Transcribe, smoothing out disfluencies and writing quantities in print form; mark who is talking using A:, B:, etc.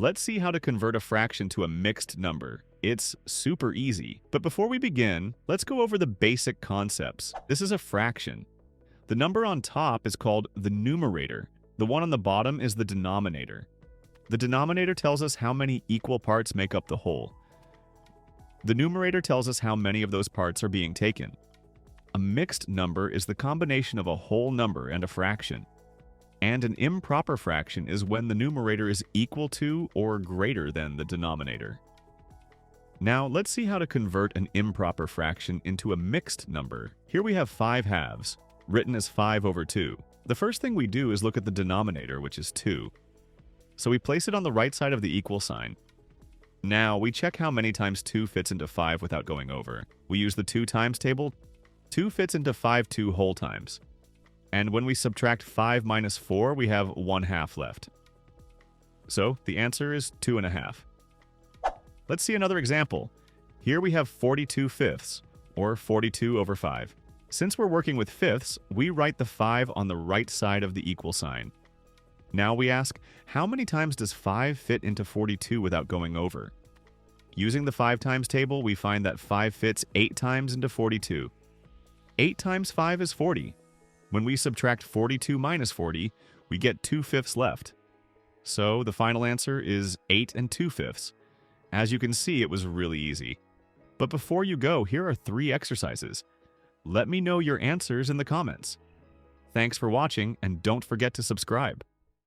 A: Let's see how to convert a fraction to a mixed number. It's super easy. But before we begin, let's go over the basic concepts. This is a fraction. The number on top is called the numerator. The one on the bottom is the denominator. The denominator tells us how many equal parts make up the whole. The numerator tells us how many of those parts are being taken. A mixed number is the combination of a whole number and a fraction. And an improper fraction is when the numerator is equal to or greater than the denominator. Now, let's see how to convert an improper fraction into a mixed number. Here we have 5 halves, written as 5/2. The first thing we do is look at the denominator, which is 2. So we place it on the right side of the equal sign. Now, we check how many times 2 fits into 5 without going over. We use the 2 times table. 2 fits into 5 2 whole times. And when we subtract 5 minus 4, we have 1/2 left. So the answer is 2.5. Let's see another example. Here we have 42 fifths, or 42/5. Since we're working with fifths, we write the 5 on the right side of the equal sign. Now we ask, how many times does 5 fit into 42 without going over? Using the 5 times table, we find that 5 fits 8 times into 42. 8 times 5 is 40. When we subtract 42 minus 40, we get 2/5 left. So the final answer is 8 2/5. As you can see, it was really easy. But before you go, here are 3 exercises. Let me know your answers in the comments. Thanks for watching, and don't forget to subscribe.